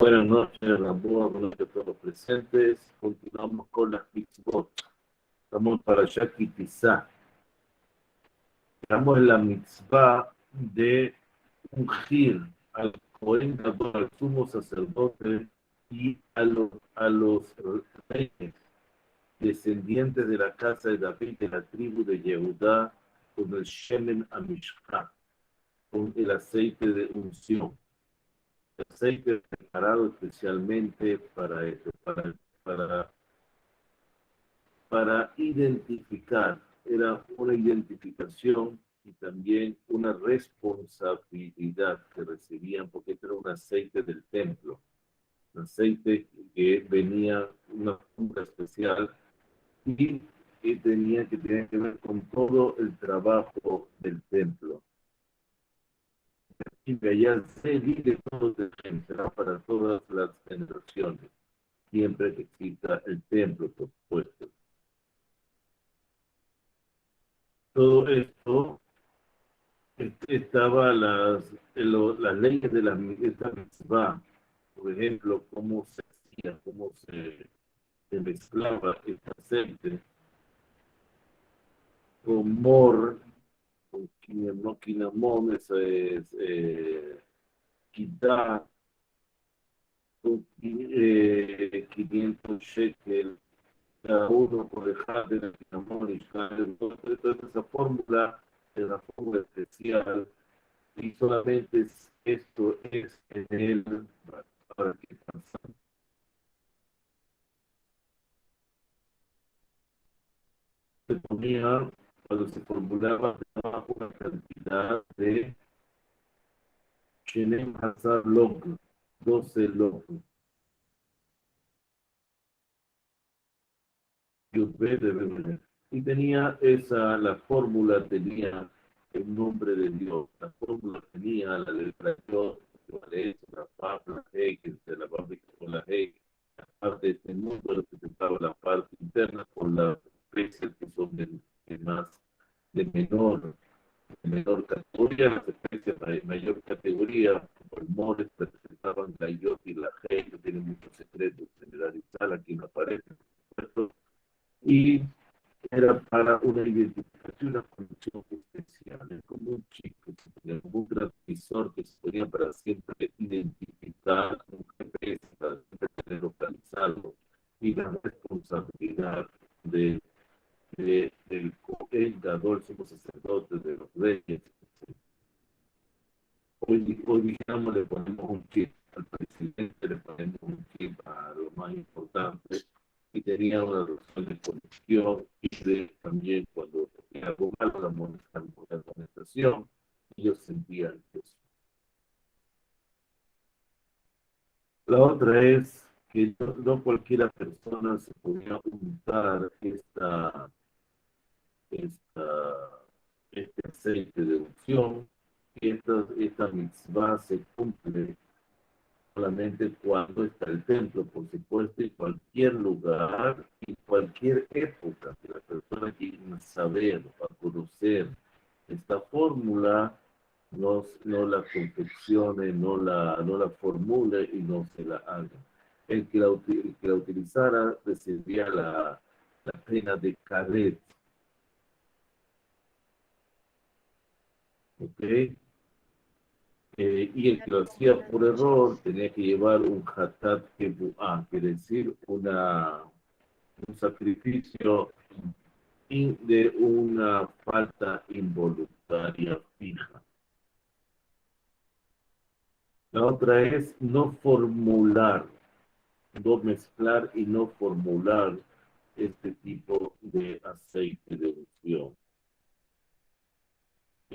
Buenas noches, Ramón, buenas noches a todos los presentes. Continuamos con las mitzvot. Estamos para Shakitizá. Estamos en la mitzvah de ungir al Cohen Gadol, al sumo sacerdote, y a los reyes, descendientes de la casa de David, de la tribu de Yehudá, con el Shemen Amishcha, con el aceite de unción. Aceite preparado especialmente para eso, para, para identificar. Era una identificación y también una responsabilidad que recibían, porque este era un aceite del templo, un aceite que venía una funda especial y que tenía que ver con todo el trabajo del templo. Y allá se vive todo el templo, será para todas las generaciones, siempre que exista el templo, por supuesto. Todo esto estaba las leyes de esta mitzvah, por ejemplo, cómo se hacía, cómo se mezclaba este aceite con mor, con quinamón, eso es quitá, con 500 shekel cada uno por dejar de amor y entonces esa fórmula es la fórmula especial y solamente esto es en el para que se ponía cuando se formulaba una cantidad de Shenem Hazar Log, 12 log, y tenía la fórmula tenía el nombre de Dios, la fórmula tenía la letra Dios, la Paz, la G, que se la fábrica con la G, la parte de este mundo representaba la parte interna con las especies que son de menor categoría, las especies de mayor categoría, como el mores, representaban la Yod y la G, que tienen muchos secretos, generalizar aquí no aparece, ¿cierto? Y era para una identificación, una conexión especial, es como un chico, como un transmisor que se ponía para siempre identificar un GPS, para siempre tener localizado, y la responsabilidad del Cohen Gadol, somos sacerdotes de los reyes. Hoy dijéramos, le ponemos un chip al presidente, le ponemos un chip a lo más importante, y tenía una relación de conexión y también cuando tenía algo malo la amonestación, ellos sentían eso. La otra es que no cualquiera persona se podía untar esta, este aceite de unción, y esta mitzvah se cumple solamente cuando está el templo, por supuesto, en cualquier lugar, en cualquier época que la persona quiera saber o conocer esta fórmula, no la confeccione, no la formule y no se la haga. El que la utilizara recibía la pena de caret, ¿ok? Y el que lo hacía por error tenía que llevar un hatat kebu'ah, quiere decir un sacrificio de una falta involuntaria fija. La otra es no formular, no mezclar y no formular este tipo de aceite de unción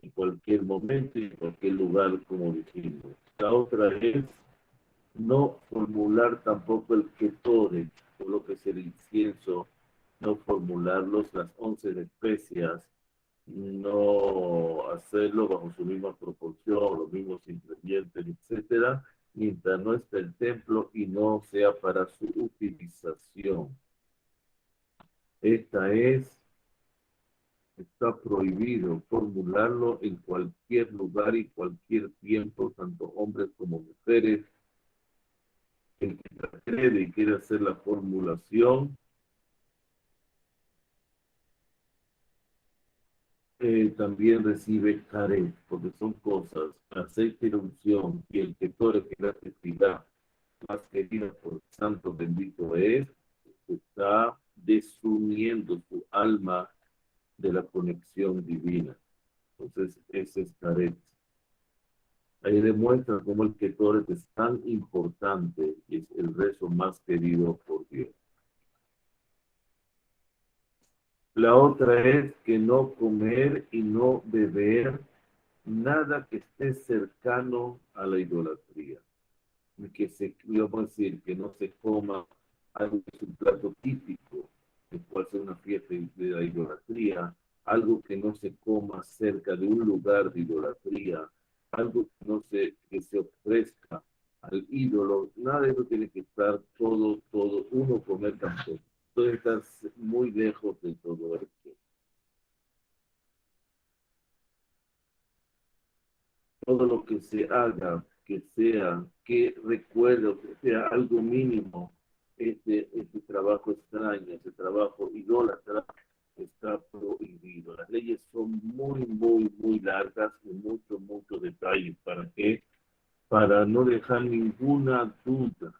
en cualquier momento y en cualquier lugar, como dijimos. La otra es no formular tampoco el ketore, por lo que es el incienso, no formularlos, las 11 especias, no hacerlo bajo su misma proporción, los mismos ingredientes, etcétera, mientras no esté el templo y no sea para su utilización. Está prohibido formularlo en cualquier lugar y cualquier tiempo, tanto hombres como mujeres, El que transgrede y quiere hacer la formulación, también recibe caret, porque son cosas, aceite de unción y el que todo que la festividad más querida por el santo bendito es, se está desuniendo su alma de la conexión divina. Entonces, ese es caret. Ahí demuestra cómo el Ketoret es tan importante y es el rezo más querido por Dios. La otra es que no comer y no beber nada que esté cercano a la idolatría. Que se, vamos a decir, que no se coma algo que es un plato típico, que puede ser una fiesta de la idolatría, algo que no se coma cerca de un lugar de idolatría, algo que no se, que se ofrezca al ídolo, nada de eso tiene que estar todo, uno comer tampoco. Todo estar muy lejos de todo esto. Todo lo que se haga, que sea, que recuerdo, que sea algo mínimo, este trabajo extraño, ese trabajo idólatra, está prohibido. Las leyes son muy largas y mucho detalle. ¿Para qué? Para no dejar ninguna duda,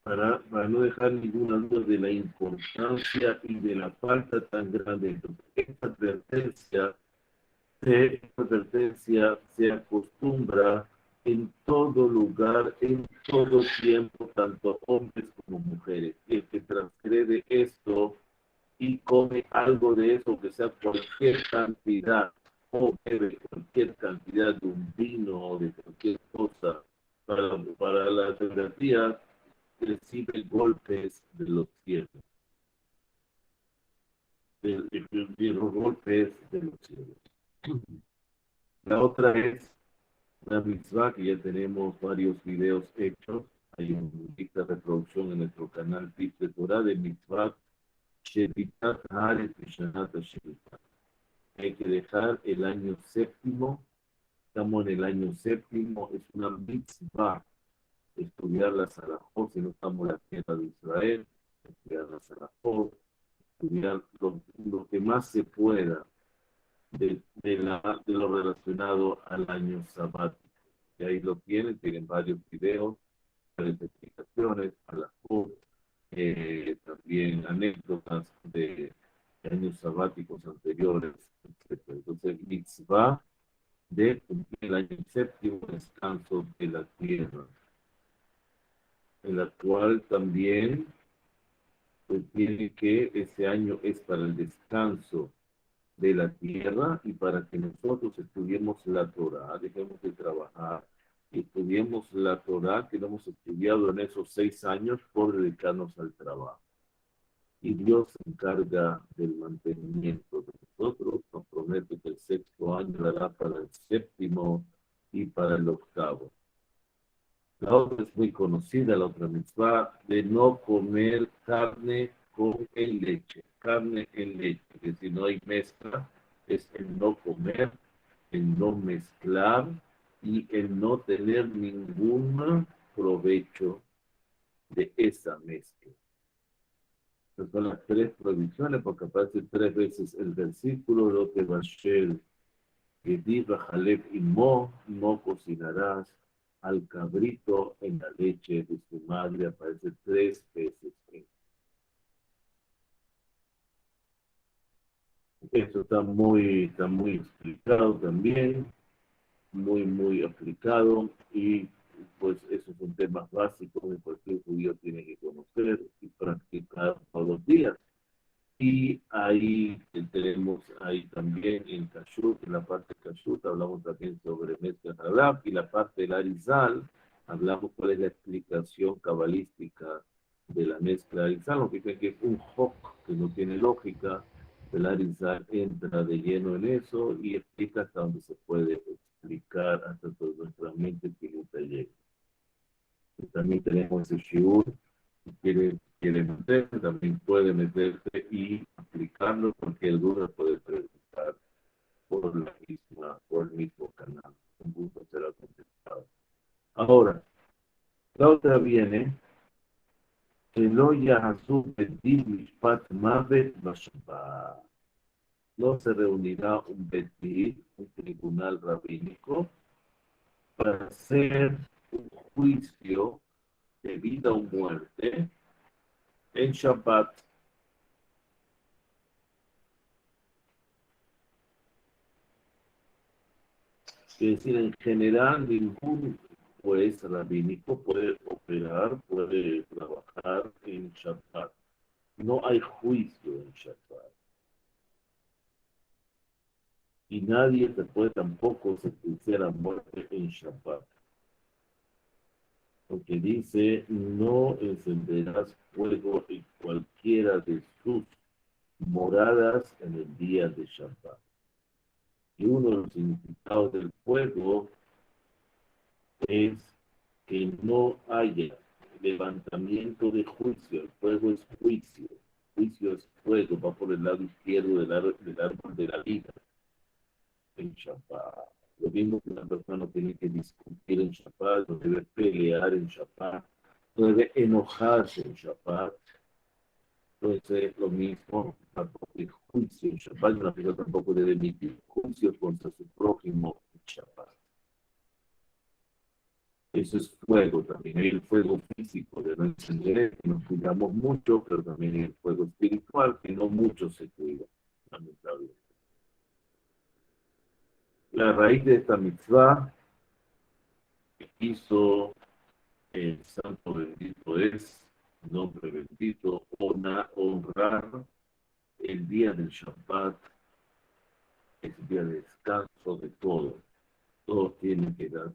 para no dejar ninguna duda de la importancia y de la falta tan grande. Entonces, esta advertencia se acostumbra en todo lugar, en todo tiempo, tanto hombres como mujeres. El que transgrede esto y come algo de eso, que sea cualquier cantidad, o bebe cualquier cantidad de un vino o de cualquier cosa, para la geografía, recibe golpes de los cielos, de los golpes de los cielos. La otra es una mitzvah que ya tenemos varios videos hechos. Hay una lista de reproducción en nuestro canal Tips de Torah de mitzvah Shetitat Haaretz Mishanat Shemitah. Hay que dejar el año séptimo. Estamos en el año séptimo. Es una mitzvah estudiar la Salahot. Si no estamos en la tierra de Israel, estudiar la Salahot, estudiar lo que más se pueda de lo relacionado al año sabático. Y ahí lo tienen varios videos, varias explicaciones, a la también anécdotas de años sabáticos anteriores, etc. Entonces, mitzvah de cumplir el año séptimo descanso de la tierra, en la cual también pues, tiene que ese año es para el descanso de la tierra y para que nosotros estudiemos la Torah, dejemos de trabajar, estudiemos la Torah que no hemos estudiado en esos 6 años por dedicarnos al trabajo. Y Dios se encarga del mantenimiento de nosotros, nos promete que el sexto año dará para el séptimo y para el octavo. La otra es muy conocida, la otra mitzvah, de no comer carne con leche. Carne en leche, que si no hay mezcla, es el no comer, el no mezclar y el no tener ningún provecho de esa mezcla. Estas son las tres prohibiciones, porque aparece 3 veces el versículo, lo que Bashel, que diga Jaleb y no cocinarás al cabrito en la leche de su madre, aparece 3 veces. Esto está muy explicado también, muy aplicado, y pues esos son temas básicos que cualquier judío tiene que conocer y practicar todos los días. Y ahí tenemos ahí también en Kashrut, en la parte de Kashrut, hablamos también sobre mezcla halab, y la parte del Arizal, hablamos cuál es la explicación cabalística de la mezcla Arizal, lo que creen que es un hok que no tiene lógica. El Arizal entra de lleno en eso y explica hasta donde se puede explicar, hasta donde nuestra mente finita llega. Y también tenemos ese shiur, si quiere meterse, también puede meterse y aplicarlo, cualquier duda puede preguntar por el mismo canal. Un gusto será contestado. Ahora, la otra viene, שלא יעשו בדין משפט מוות בשבת. No se reunirá un Betit, un tribunal rabínico, para hacer un juicio de vida o muerte en Shabbat. Es decir, en general, ningún juez rabínico puede operar, puede trabajar en Shabbat. No hay juicio en Shabbat. Y nadie se puede tampoco sentenciar a muerte en Shabbat. Porque dice, no encenderás fuego en cualquiera de sus moradas en el día de Shabbat. Y uno de los significados del fuego es que no haya levantamiento de juicio. El fuego es juicio. Juicio es fuego, va por el lado izquierdo del árbol de la vida en Shabbat. Lo mismo que una persona no tiene que discutir en Shabbat, no debe pelear en Shabbat, no debe enojarse en Shabbat. Entonces, lo mismo, tampoco hay juicio en Shabbat, una persona tampoco debe emitir juicio contra su prójimo en Shabbat. Eso es fuego también. Hay el fuego físico de no encender, que nos cuidamos mucho, pero también hay el fuego espiritual, que no mucho se cuida, lamentablemente. La raíz de esta mitzvah que hizo el santo bendito es, nombre bendito, honrar el día del Shabbat, el día de descanso de todo. Todos tienen que dar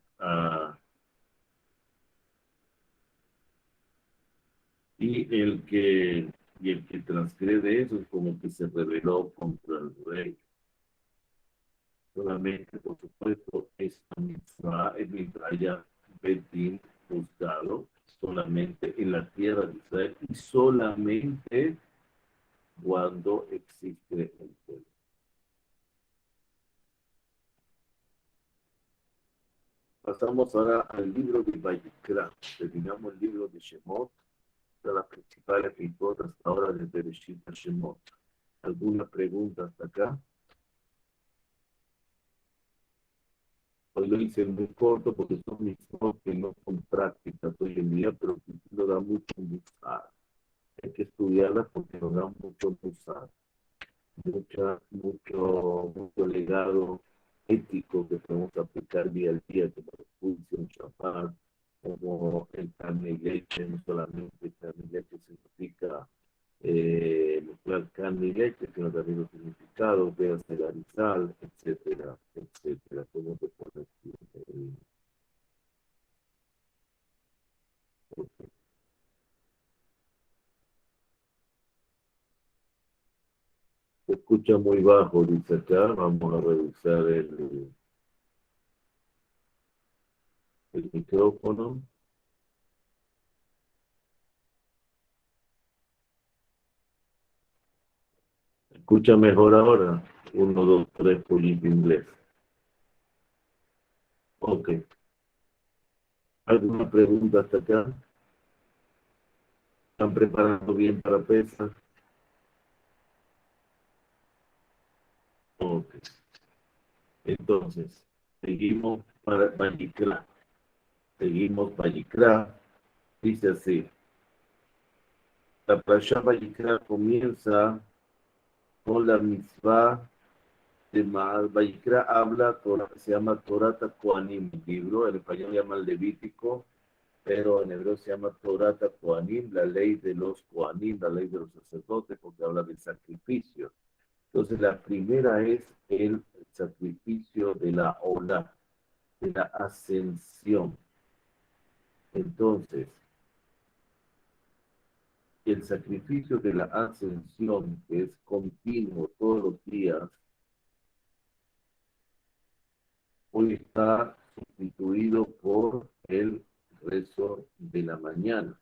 y el que transgrede eso es como que se rebeló contra el rey. Solamente, por supuesto, esta mitzvah es mientras haya Betín juzgado solamente en la tierra de Israel y solamente cuando existe el pueblo. Pasamos ahora al libro de Vayikra. Terminamos el libro de Shemot, de las principales mitzvot hasta ahora de Bereshit a Shemot. ¿Alguna pregunta hasta acá? Hoy lo hice muy corto porque son mitzvot que no son prácticas hoy en día, pero que nos da mucho musar. Hay que estudiarlas porque nos da mucho musar, mucho legado ético que podemos aplicar día a día, como el juicio, el Shabbat, como el carne y leche, no solamente carne y leche significa mezclar carne y leche, sino también los significados, veas el arizal, etcétera, etcétera, cómo se pone aquí. Se escucha muy bajo, dice acá, vamos a revisar el micrófono. Escucha mejor ahora. Uno, dos, tres, pollito inglés. Ok. ¿Alguna pregunta hasta acá? ¿Están preparando bien para pesas? Ok. Entonces, seguimos para Vallicrá. Seguimos Vallicrá. Dice así. La Parashá Vallicrá comienza con la mitzvah de Maal. Vallicrá habla, se llama Torata Koanim, el libro, en español se llama Levítico, pero en hebreo se llama Torata Koanim, la ley de los Koanim, la ley de los sacerdotes, porque habla del sacrificio. Entonces, la primera es el sacrificio de la Olá, de la ascensión. Entonces, el sacrificio de la ascensión, que es continuo todos los días, hoy está sustituido por el rezo de la mañana.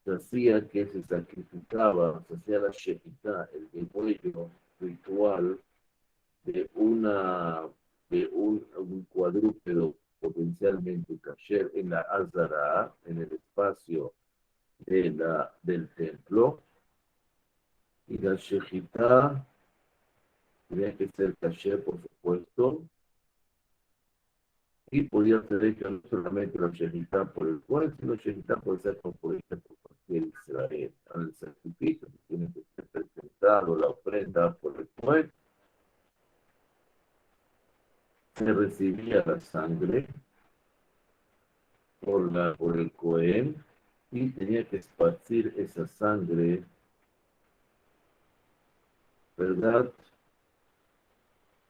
Se hacía que se sacrificaba, se hacía la shekitá, el degüello ritual de un cuadrúpedo potencialmente kasher en la Azara, en el espacio del templo, y la shejitá tenía que ser kasher, por supuesto, y podía ser hecha no solamente la shejitá por el cual, sino shejitá puede ser compuesta por cualquier Israel. Al sacrificio que tiene que ser presentado, la ofrenda por el cual se recibía la sangre por el Cohen y tenía que esparcir esa sangre, ¿verdad?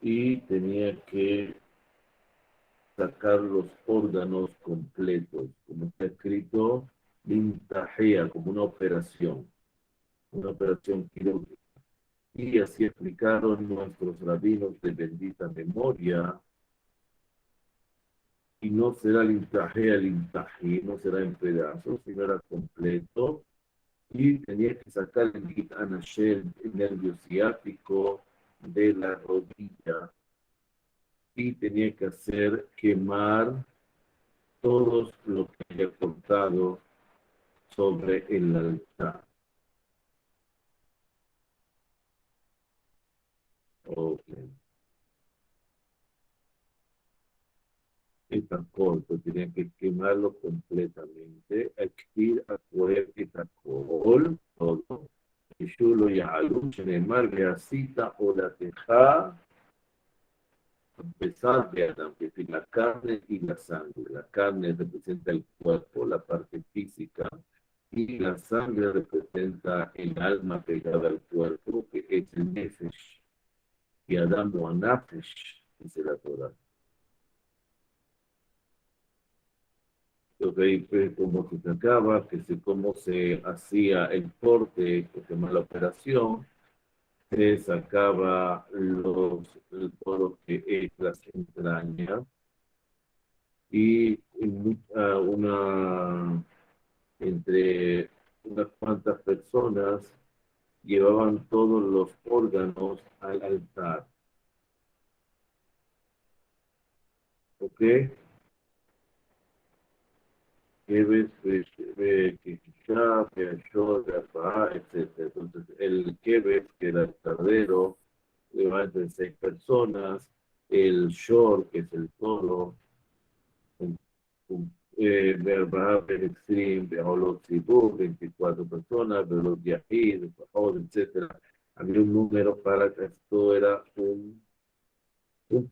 Y tenía que sacar los órganos completos, como está escrito, lintajea, como una operación quirúrgica. Y así explicaron nuestros rabinos de bendita memoria, y no será lintajea, lintají, no será en pedazos, sino era completo, y tenía que sacar el Git Anashel, el nervio ciático de la rodilla, y tenía que hacer quemar todos lo que haya cortado sobre el altar. Okay. Es tan corto, tenía que quemarlo completamente. Extir a poder etacol, todo. Y yo lo llamo, en el mar de Asita o la teja, a pesar de Adam, que es la carne y la sangre. La carne representa el cuerpo, la parte física, y la sangre representa el alma pegada al cuerpo, que es el nefesh. Y Adam o nefesh, dice la Torah. Entonces, pues, como se sacaba, cómo se hacía el corte, que se llama la operación, se sacaba todo lo que es las entrañas y entre unas cuantas personas llevaban todos los órganos al altar. ¿Ok? Keves, Kishá, Peashor, Gafá, etc. Entonces, el Keves, que era el tardero, lleva entre 6 personas, el Shor, que es el toro, Verba, Extreme, Beholot Sibur, 24 personas, Belot Yahid, etc. Había un número para que esto era un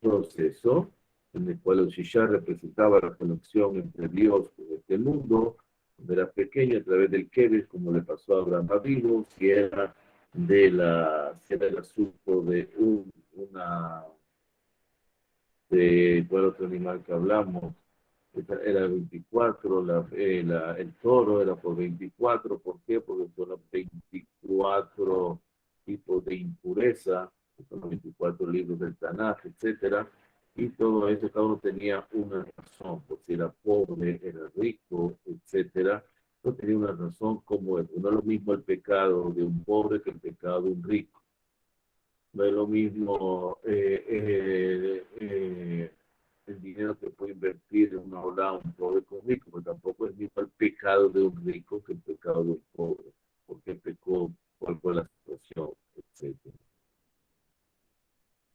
proceso en el cual el Shisha representaba la conexión entre Dios y este mundo, cuando era pequeño, a través del Keves, como le pasó a Abraham Avinu, si era el asunto de de cuál otro animal que hablamos, era 24, el toro era por 24, ¿por qué? Porque son los 24 tipos de impureza, son los 24 libros del Tanaj, etcétera, y todo eso cada uno tenía una razón, por si era pobre, era rico, etcétera, no tenía una razón como eso. No es lo mismo el pecado de un pobre que el pecado de un rico. No es lo mismo el dinero que puede invertir en una ola un pobre con rico, pero tampoco es el mismo el pecado de un rico que el pecado de un pobre, porque pecó, cuál fue la situación, etc.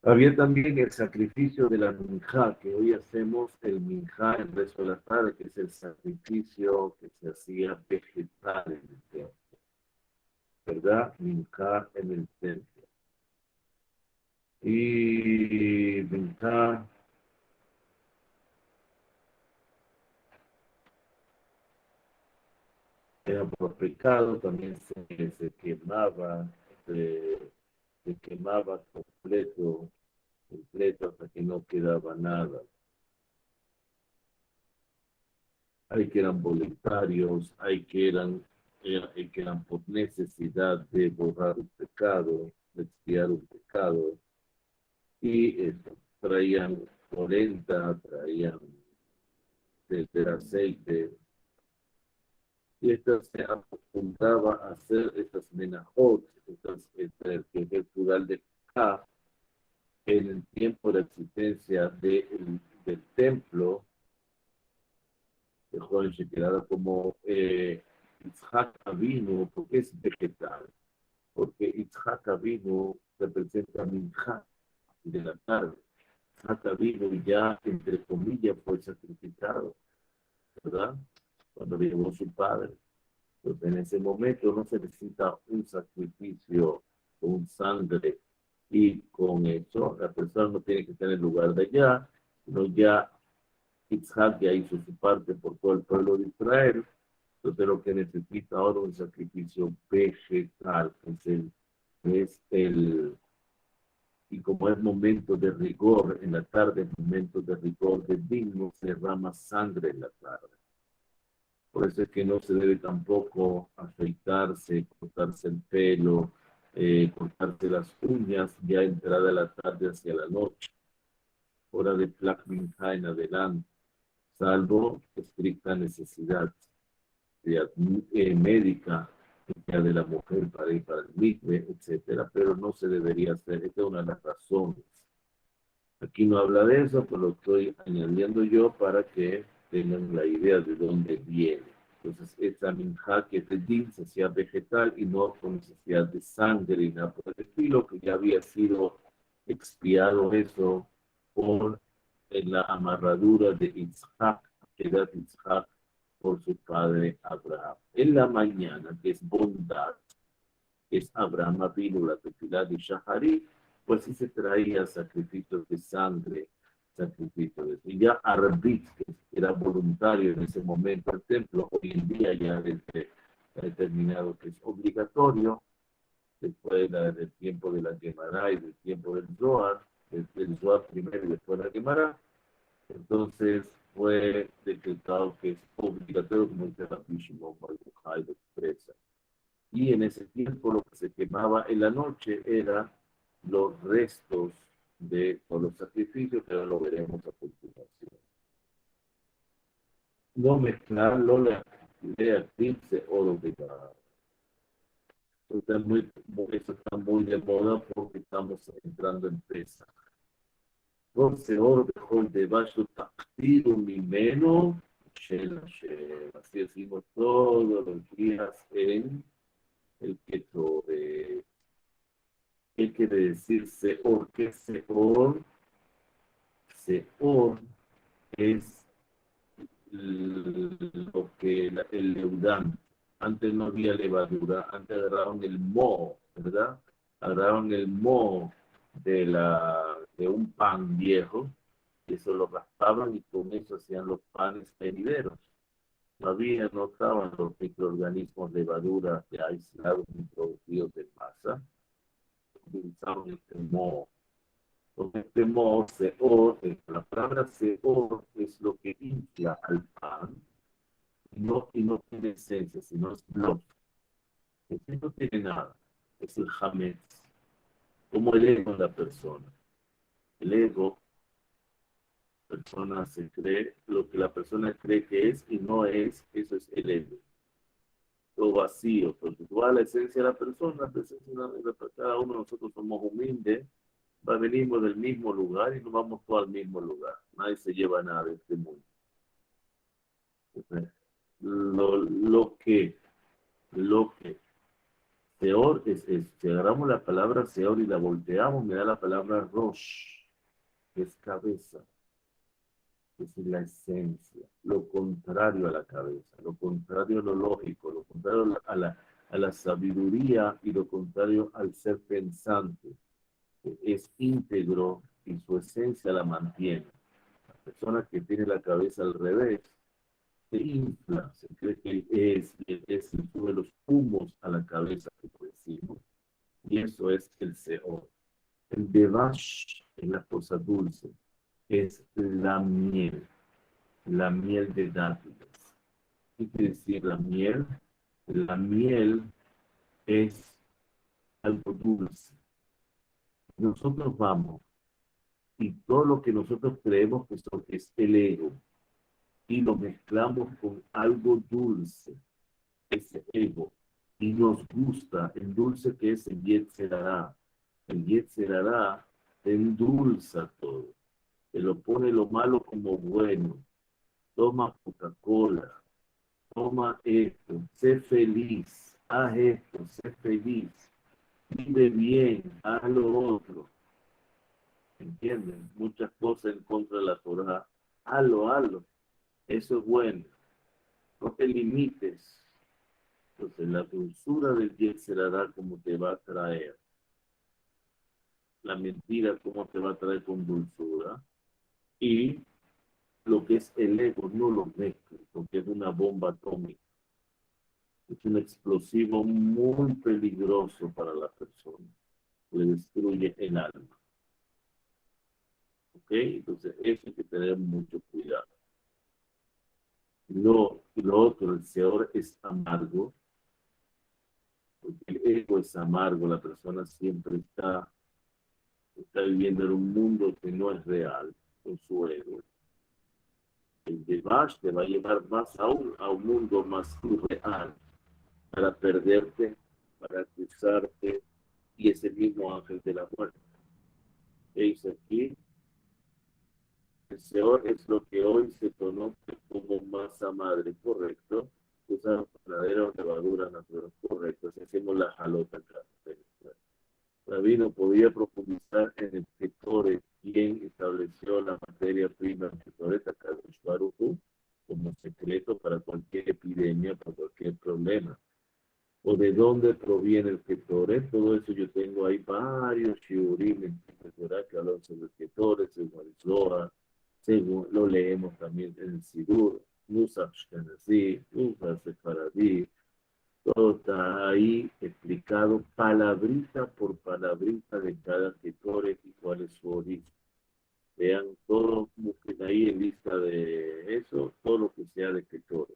Había también el sacrificio de la minjá, que hoy hacemos el minjá el resto de la tarde, que es el sacrificio que se hacía vegetal en el templo, ¿verdad? Minjá en el templo. Y minjá era por pecado, también se quemaba, se, se quemaba completo hasta que no quedaba nada. Hay que eran voluntarios, hay que eran por necesidad de borrar un pecado, de expiar un pecado, y traían polenta, traían del aceite, y esta se apuntaba a hacer estas menajot, que es el plural de K, en el tiempo de la existencia del templo, de Joven Shekinah, como Itzhak Avinu, porque es vegetal, porque Itzhak Avinu representa Minja de la tarde. Itzhak Avinu ya, entre comillas, fue sacrificado, ¿verdad? Cuando llegó su padre. Entonces, en ese momento no se necesita un sacrificio con sangre y con eso la persona no tiene que estar en el lugar de allá, sino ya Itzhak ya hizo su parte por todo el pueblo de Israel. Entonces lo que necesita ahora es un sacrificio vegetal, y como es momento de rigor en la tarde, es momento de rigor de digno, se derrama sangre en la tarde. Por eso es que no se debe tampoco afeitarse, cortarse el pelo, cortarse las uñas ya entrada la tarde hacia la noche, hora de Plak Mincha en adelante, salvo estricta necesidad médica ya de la mujer para ir para el mikve, etcétera, pero no se debería hacer. Esta es una de las razones. Aquí no habla de eso, pero lo estoy añadiendo yo para que tengan la idea de dónde viene. Entonces, esta minja que te din se hacía vegetal y no con necesidad de sangre y nada por el estilo, que ya había sido expiado eso por la amarradura de Isaac, que era Isaac por su padre Abraham. En la mañana, que es bondad, es Abraham vino la tefilá de Shaharit, pues sí se traía sacrificios de sangre, sacrificios de... Y ya Arbit, que era voluntario en ese momento al templo, hoy en día ya desde determinado que es obligatorio, después del tiempo de la Gemara y del tiempo del Zohar, desde el Zohar primero y después de la Gemara, entonces fue decretado que es obligatorio, como dice la Shimon Bar Yochai lo expresa. Y en ese tiempo lo que se quemaba en la noche eran los restos de todos los sacrificios, que ahora lo veremos a continuación. No mezclarlo, la idea 15 oro de cada. Eso está muy de moda porque estamos entrando en pesa. 12 oro de bajo tactido mi menos, así decimos todos los días en el keto de... ¿Qué quiere decir Seor? ¿Qué es Seor? Seor es lo que el leudán. Antes no había levadura, antes agarraron el moho, ¿verdad? Agarraron el moho de un pan viejo, y eso lo raspaban y con eso hacían los panes venideros. No estaban los microorganismos levadura ya aislados, introducidos en masa, utilizaban este moho. Con este modo, seor, la palabra seor es lo que infla al pan y no tiene esencia, sino es bluff. Este no tiene nada, es el hametz, como el ego de la persona. El ego, la persona se cree lo que la persona cree que es y no es, eso es el ego. Lo vacío, porque toda la esencia de la persona, cada uno de nosotros somos humildes, venimos del mismo lugar y nos vamos todos al mismo lugar. Nadie se lleva nada de este mundo. Lo que, lo que, Seor si agarramos la palabra Seor y la volteamos, me da la palabra Rosh, que es cabeza, que es la esencia, lo contrario a la cabeza, lo contrario a lo lógico, lo contrario a la sabiduría y lo contrario al ser pensante, que es íntegro y su esencia la mantiene. La persona que tiene la cabeza al revés se infla, se cree que es el sube los humos a la cabeza, como decimos, y eso es el Seor. El Devash es la cosa dulce, es la miel de dátiles. ¿Qué quiere decir la miel? La miel es algo dulce. Nosotros vamos y todo lo que nosotros creemos que es el ego y lo mezclamos con algo dulce, ese ego, y nos gusta el dulce que es el Yetzerará. El Yetzerará te endulza todo, te lo pone lo malo como bueno. Toma Coca-Cola, toma esto, sé feliz, haz esto, sé feliz, vive bien, haz lo otro. ¿Entienden? Muchas cosas en contra de la Torah. Hazlo, hazlo. Eso es bueno. No te limites. Entonces, la dulzura del bien será como te va a traer. La mentira, cómo te va a traer con dulzura. Y lo que es el ego, no lo mezcles, porque es una bomba atómica. Es un explosivo muy peligroso para la persona. Le destruye el alma. ¿Ok? Entonces, eso hay que tener mucho cuidado. Lo otro, el Señor es amargo, porque el ego es amargo, la persona siempre está viviendo en un mundo que no es real, con su ego. El Devash te va a llevar más aún a un mundo más irreal, para perderte, para acusarte, y ese mismo ángel de la muerte. ¿Qué dice aquí? El Señor es lo que hoy se conoce como masa madre, correcto. Usa verdadera levadura natural, correcto. Si hacemos la jalota acá. Rabino podía profundizar en el Ketore, quien estableció la materia prima del Ketore, Kadosh Baruj Hu, como secreto para cualquier epidemia, para cualquier problema. O de dónde proviene el Ketore, todo eso yo tengo ahí varios shiurim en el Torah que hablan sobre el Ketore, según el Zohar, según lo leemos también en el Sidur, Nusach Shkenazi, Nusach Sefaradí, todo está ahí explicado palabrita por palabrita de cada Ketore y cuál es su origen. Vean todo, busquen ahí en lista de eso, todo lo que sea de Ketore.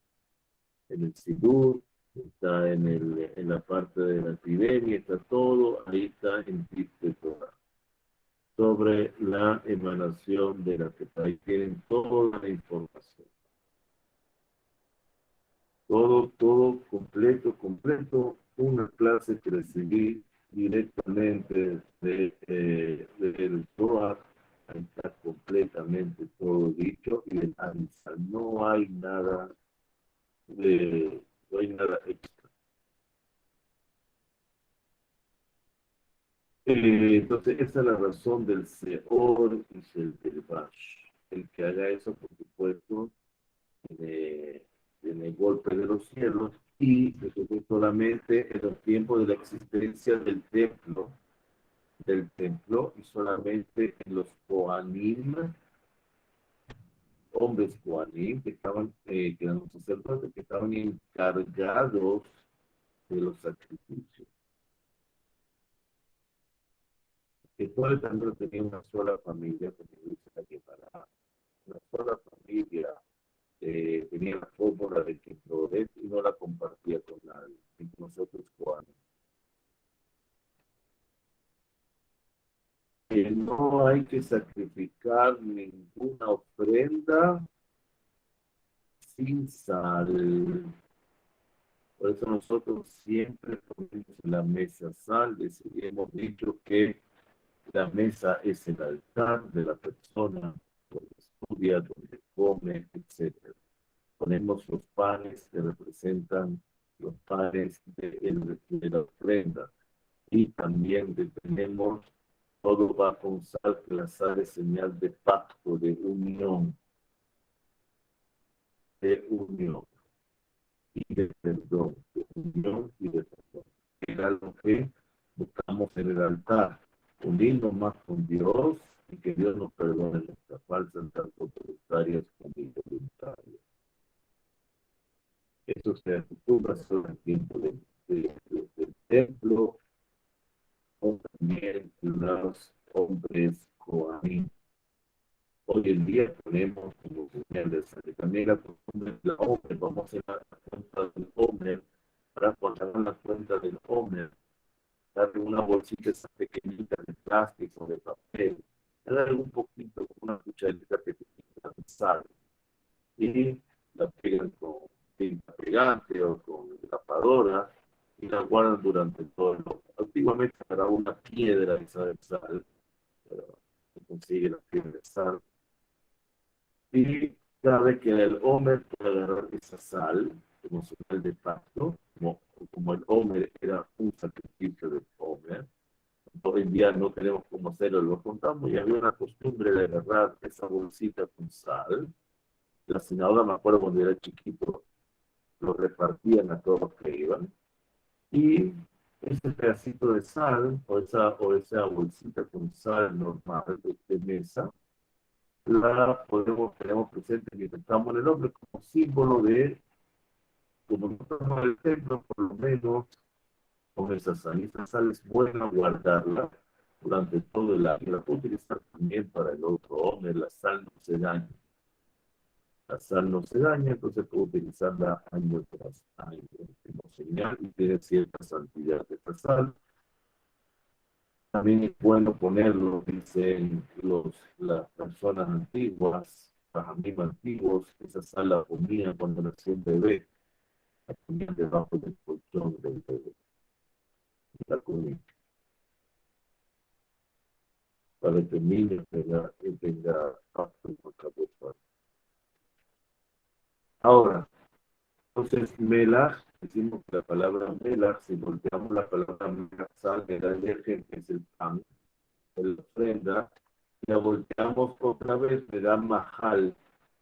En el Sidur, está en la parte de la epidemia, está todo, ahí está en de Torah. Sobre la emanación de la que ahí tienen toda la información. Todo completo, una clase que recibí directamente del Zohar, ahí está completamente todo dicho, y el Arizal, no hay nada extra. Entonces, esa es la razón del Seor y del Bash. El que haga eso, por supuesto, en el golpe de los cielos y eso fue solamente en los tiempos de la existencia del templo y solamente en los Kohanim, hombres Kohanim que eran los sacerdotes, que estaban encargados de los sacrificios. Que todos también tenían una sola familia, como dice aquí para una sola familia tenía la fórmula de que Flores y no la compartía con nadie, y con nosotros cuando. Que no hay que sacrificar ninguna ofrenda sin sal. Por eso nosotros siempre ponemos en la mesa sal. Y hemos dicho que la mesa es el altar de la persona donde estudia, donde come, etc. Ponemos los panes que representan los panes de la ofrenda. Y también tenemos todo va con sal, que la sal es señal de pacto, de unión y de perdón, de unión y de perdón. Era lo que buscamos en el altar, unirnos más con Dios y que Dios nos perdone nuestras falsas, tanto voluntarias como involuntarias. Eso se acostumbra sobre el tiempo del templo, o también los hombres coanín. Hoy en día ponemos como señales también la costumbre de la Homer, vamos a hacer la cuenta del Homer, para poner la cuenta del Homer, darle una bolsita esa pequeñita de plástico, de papel, darle un poquito, una cucharita pequeñita de sal, y la pegan con tinta pegante o con tapadora, y la guardan durante todo el año. Antiguamente era una piedra esa de sal, consigue la piel de sal. Y sabe que el hombre puede agarrar esa sal como señal de pacto, como el hombre era un sacrificio del hombre. Hoy en día no tenemos cómo hacerlo, lo contamos y había una costumbre de agarrar esa bolsita con sal. La senadora, me acuerdo cuando era chiquito, lo repartían a todos los que iban. Y ese pedacito de sal o esa bolsita con sal normal de mesa, tenemos presente que intentamos en el hombre como símbolo de, como nosotros en el templo, por lo menos con esa sal. Y esa sal es buena guardarla durante todo el año. La puedo utilizar también para el otro hombre, la sal no se daña. La sal no se daña, entonces puedo utilizarla año tras año como señal y tiene cierta santidad de esta sal. También es bueno ponerlo, dicen las personas antiguas, los amigos antiguos, esa sal la ponían cuando nació un bebé, la ponían debajo del colchón del bebé, la comida, para que el niño tenga pacto con la. Ahora, entonces, melach, decimos que la palabra melach, si volteamos la palabra melach, sal, me da el eje, que es el pan, la ofrenda, y la volteamos otra vez, me da mahal,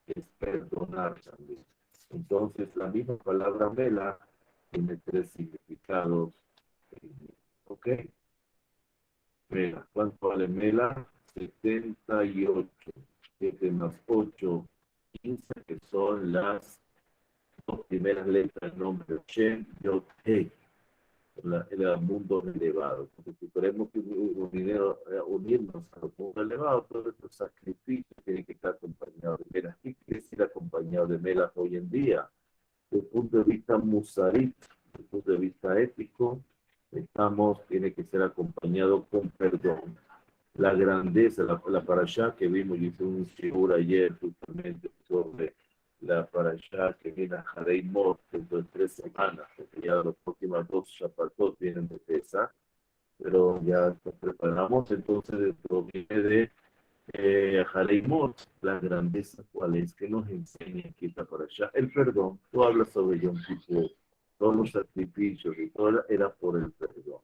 que es perdonar también. Entonces, la misma palabra melach tiene tres significados. ¿Ok? Melach, ¿cuánto vale melach? 78. 7 más 8, 15, que son las dos primeras letras del nombre de Shem, Yod, He, el mundo elevado. Porque si queremos unirnos al mundo elevado, todo nuestro sacrificio tiene que estar acompañado de Melach. ¿Qué quiere decir acompañado de Melach hoy en día? Desde el punto de vista musarit, desde el punto de vista ético, tiene que ser acompañado con perdón. La grandeza, la parashá que vimos, yo hice un shiur ayer justamente sobre la parashá que viene a Jarei Mot dentro de 3 semanas, porque ya las próximas 2 Shabbatot vienen de Pesach, pero ya nos preparamos, entonces dentro viene de Jarei Mot, la grandeza cuál es, que nos enseña aquí esta parashá, el perdón. Tú hablas sobre Yom Kippur, todos los sacrificios y todo era por el perdón.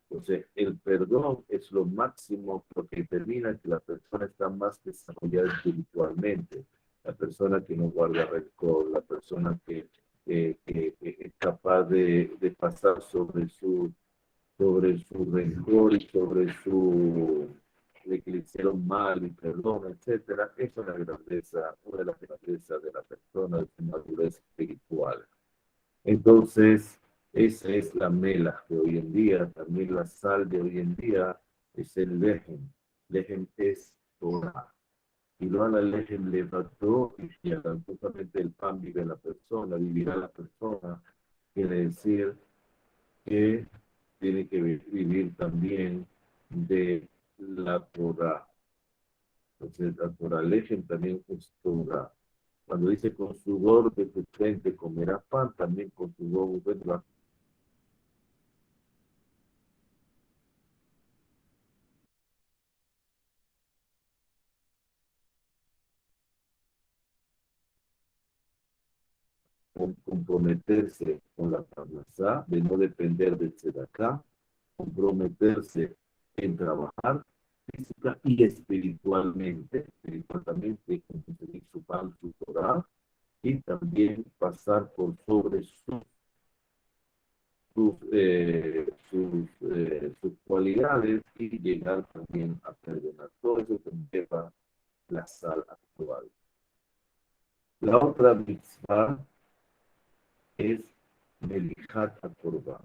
Entonces, el perdón es lo máximo porque determina que la persona está más desarrollada espiritualmente. La persona que no guarda rencor, la persona que es capaz de pasar sobre su rencor y sobre de que le hicieron mal y perdón, etcétera. Esa es la grandeza, una de las grandezas de la persona, de su madurez espiritual. Entonces, esa es la mela de hoy en día, también la sal de hoy en día es el lejem. Lejem es Torah. Y lo al lejem levantó y justamente el pan vive la persona, vivirá la persona. Quiere decir que tiene que vivir también de la Torah. Entonces, la Torah lejem también es Torah. Cuando dice con sudor de tu frente comerás pan, también con sudor vendrá. Comprometerse con la parnasá, de no depender del tzedakah, comprometerse en trabajar física y espiritualmente conseguir su pan, su Torah, y también pasar por sobre sus cualidades y llegar también a perdonar. Todo eso conlleva la sal actual. La otra mitzvah es Melijat HaKorban.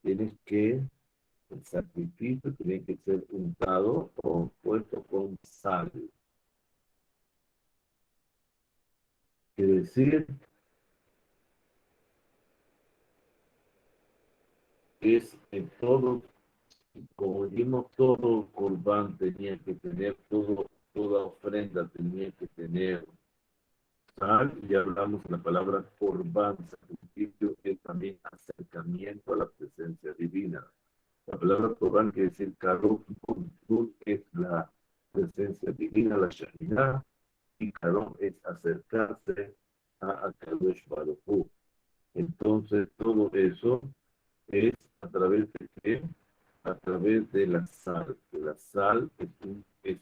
Tienes que, el sacrificio tiene que ser untado o puesto con sal. Quiere decir, es en todo, como dijimos, todo corbán tenía que tener, toda ofrenda tenía que tener sal, y hablamos de la palabra corbán, sacrificio, es también acercamiento a la presencia divina. La palabra corbán quiere decir karov, es presencia divina, la Shekhinah, y Karón es acercarse a Akadosh Baruj Hu. Entonces, todo eso es a través de qué? A través de la sal. La sal es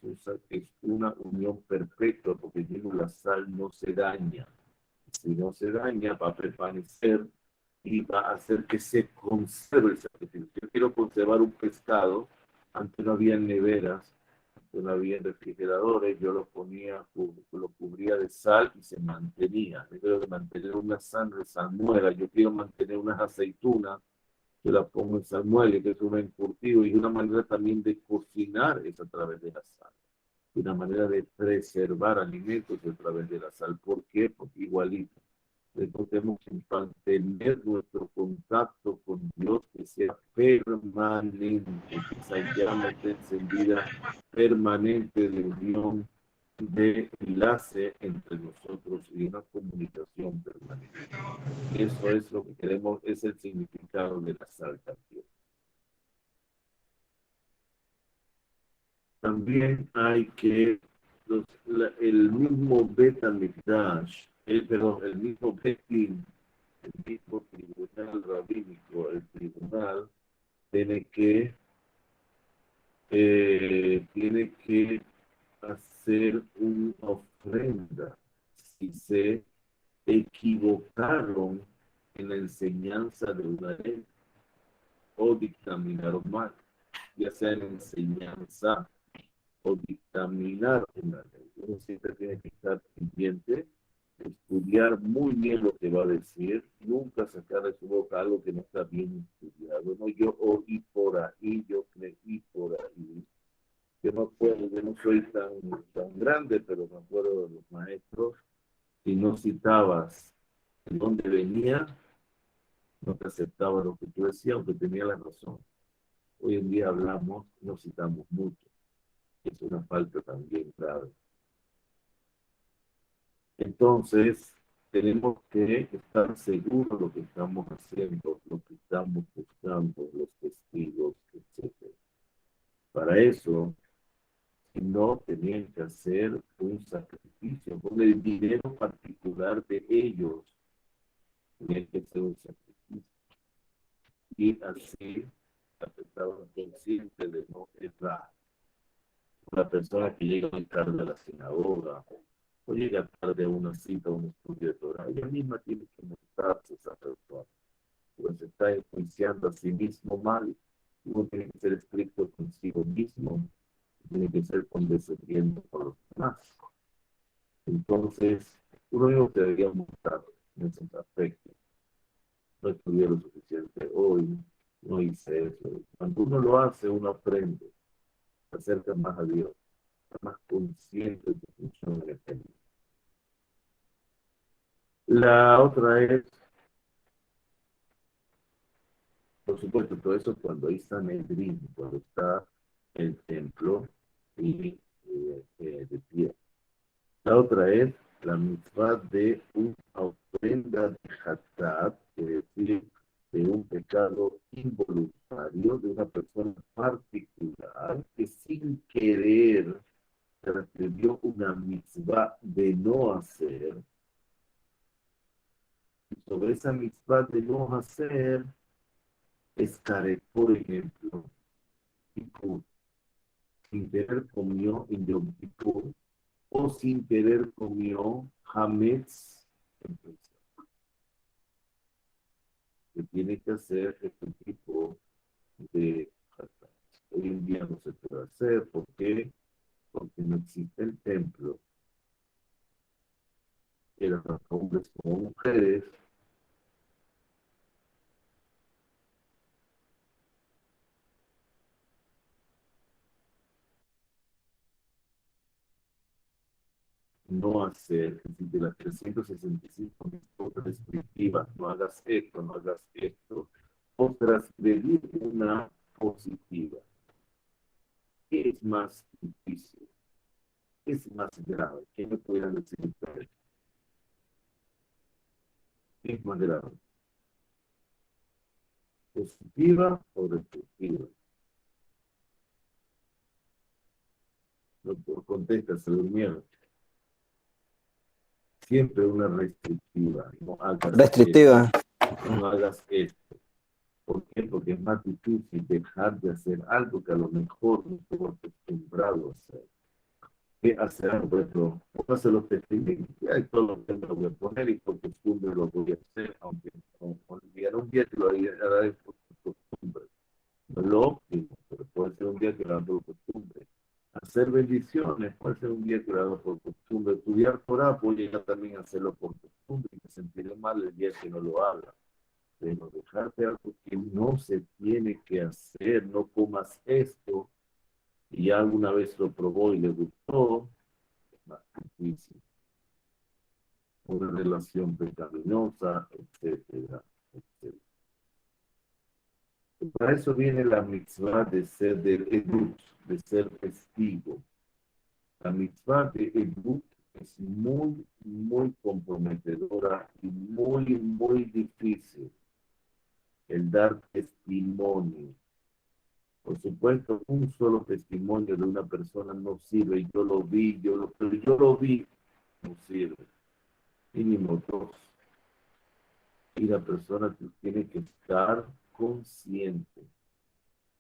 una unión perfecta, porque digo, la sal no se daña. Si no se daña, va a permanecer y va a hacer que se conserve el sacrificio. Yo quiero conservar un pescado, antes no había neveras, antes no había refrigeradores, yo lo ponía, lo cubría de sal y se mantenía. Yo quiero mantener una salmuera, yo quiero mantener unas aceitunas, yo la pongo en salmuera, que es un encurtido, y una manera también de cocinar es a través de la sal. Una manera de preservar alimentos a través de la sal. ¿Por qué? Porque igualito tenemos que mantener nuestro contacto con Dios que sea permanente, que esa llama esté encendida permanente de unión, de enlace entre nosotros y una comunicación permanente. Eso es lo que queremos, es el significado de la sal también. También hay que el mismo Beta Mikdash, el mismo Betin, el mismo tribunal rabínico, el tribunal, tiene que hacer una ofrenda si se equivocaron en la enseñanza de una ley o dictaminaron mal, ya sea en enseñanza o dictaminar una ley. Uno siempre tiene que estar pendiente, estudiar muy bien lo que va a decir, nunca sacar de su boca algo que no está bien estudiado. No, yo oí por ahí, yo creí por ahí. Yo no puedo, yo no soy tan grande, pero me acuerdo de los maestros. Si no citabas de dónde venía, no te aceptaba lo que tú decías, aunque tenía la razón. Hoy en día hablamos, no citamos mucho. Es una falta también grave. Entonces, tenemos que estar seguros de lo que estamos haciendo, lo que estamos buscando, los testigos, etc. Para eso, si no, tenían que hacer un sacrificio con el dinero particular de ellos. Tenían que hacer un sacrificio. Y así, estaban conscientes de no errar. Una persona que llega muy tarde a la sinagoga o llega tarde a una cita, a un estudio de Torah, ella misma tiene que mostrarse esa persona, pues se está enjuiciando a sí mismo mal. Uno tiene que ser estricto consigo mismo, tiene que ser condescendiente con los demás. Entonces, uno mismo se debería mostrar en esos aspectos. No estudié lo suficiente hoy, no hice eso. Cuando uno lo hace, uno aprende, se acerca más a Dios, está más consciente de su función en el mundo. La otra es, por supuesto, todo eso cuando ahí está Medellín, cuando está el templo y de pie. La otra es la mitzvah de una ofrenda de Hatat, es decir, de un pecado involuntario de una persona particular que sin querer recibió una mitzvah de no hacer. Y sobre esa mitzvah de no hacer, Escaret, por ejemplo, Kippur, sin querer comió en Yom Kippur, o sin querer comió Hametz en Pesach. Se tiene que hacer este tipo de hatat. Hoy en día no se puede hacer, ¿por qué? Porque no existe el templo, eran hombres como mujeres, no hacer, es decir, de las 365 cosas restrictivas, no hagas esto, no hagas esto, o transgredir una positiva. ¿Qué es más difícil? ¿Qué es más grave? ¿Qué me pudieran decir ustedes? ¿Qué es más grave? ¿Positiva o destructiva? Contesta, se durmieron. Siempre una restrictiva. No hagas Restrictiva. esto. No hagas esto. ¿Por qué? Porque es más difícil dejar de hacer algo que a lo mejor no estoy acostumbrado a hacer. ¿Qué hacer algo? Por ejemplo, póngase los testimonios. Hay todo lo que me voy a poner y por costumbre lo voy a hacer, aunque olvidar un día que lo haré por costumbre. No es lo óptimo, pero puede ser un día que lo haga por costumbre. Hacer bendiciones puede ser un día que lo haga por costumbre. Estudiar Torah voy a llegar también a hacerlo por costumbre y me sentiré mal el día que no lo haga. Pero dejarte algo que no se tiene que hacer, no comas esto, y ya alguna vez lo probó y le gustó, es más difícil. Una relación pecaminosa, etcétera, etcétera. Para eso viene la mitzvah de ser del edut, de ser testigo. La mitzvah de edut es muy, muy comprometedora y muy, muy difícil el dar testimonio. Por supuesto, un solo testimonio de una persona no sirve. Yo lo vi, pero yo lo vi, no sirve. Mínimo dos. Y la persona tiene que estar consciente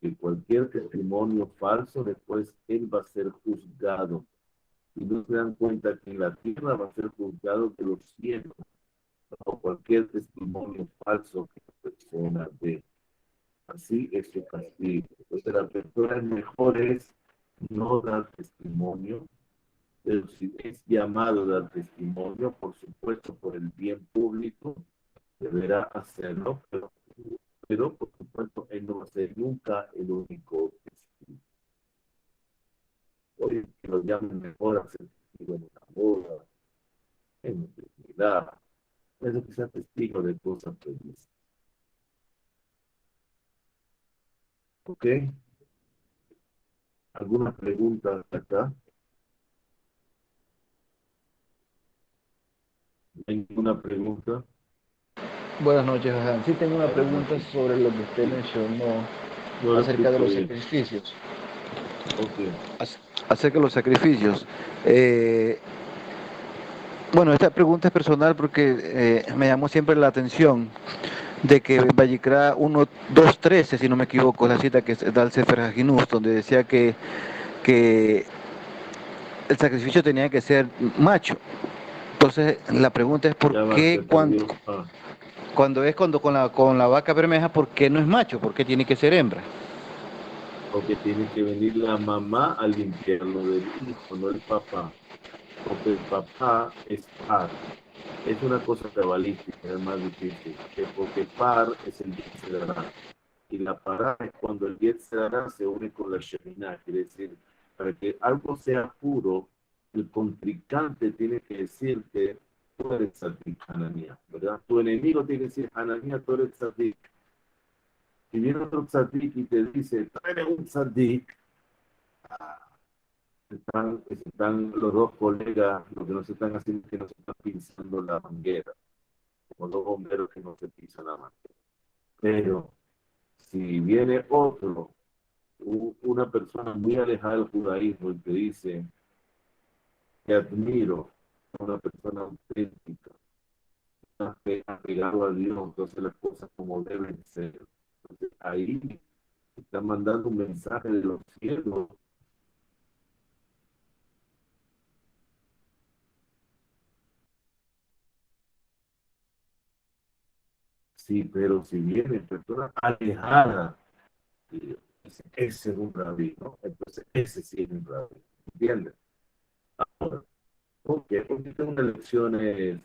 que cualquier testimonio falso, después él va a ser juzgado. Y no se dan cuenta que en la tierra va a ser juzgado de los cielos, o cualquier testimonio falso que la persona dé. Así es su castigo. Entonces, la persona mejor es no dar testimonio, pero si es llamado a dar testimonio, por supuesto, por el bien público, deberá hacerlo, pero por supuesto, él no va a ser nunca el único testigo. Oye, que lo llamen mejor a ser testigo en una boda, en una intimidad, eso que sea testigo de cosas felices. ¿Ok? ¿Alguna pregunta hasta acá? ¿No hay ninguna pregunta? Buenas noches, Hassan. Sí tengo una Buenas pregunta noches. sobre lo que usted Sí, mencionó no lo acerca de escucho los bien. sacrificios. Ok. Acerca de los sacrificios. Bueno, esta pregunta es personal porque me llamó siempre la atención de que en Vallicra 1:2:13, si no me equivoco, la cita que da el Sefer Hajinus, donde decía que el sacrificio tenía que ser macho. Entonces, la pregunta es por Ya va, qué se perdió. cuando con la vaca bermeja, ¿por qué no es macho? ¿Por qué tiene que ser hembra? Porque tiene que venir la mamá a limpiarlo del hijo, no el papá. Porque el papá es par. Es una cosa cabalística, es más difícil. Porque par es el Yetzirah. Y la pará es cuando el Yetzirah se une con la Sheminah. Quiere decir, para que algo sea puro, el contrincante tiene que decir que tú eres tzadik, Hananía, ¿verdad? Tu enemigo tiene que decir, Hananía, tú eres tzadik. Si viene otro tzadik y te dice, tú eres un tzadik, están los dos colegas, lo que no se están haciendo es que no se están pisando la manguera, como dos bomberos que no se pisan la manguera. Pero si viene otro, una persona muy alejada del judaísmo y te dice, te admiro, una persona auténtica, apegado a Dios, entonces las cosas como deben ser. Entonces, ahí está mandando un mensaje de los cielos. Sí, pero si viene persona alejada, ese es un rabino, entonces ese sí es un rabino, ¿entiendes? Ahora, ¿por qué? Porque tengo unas elecciones,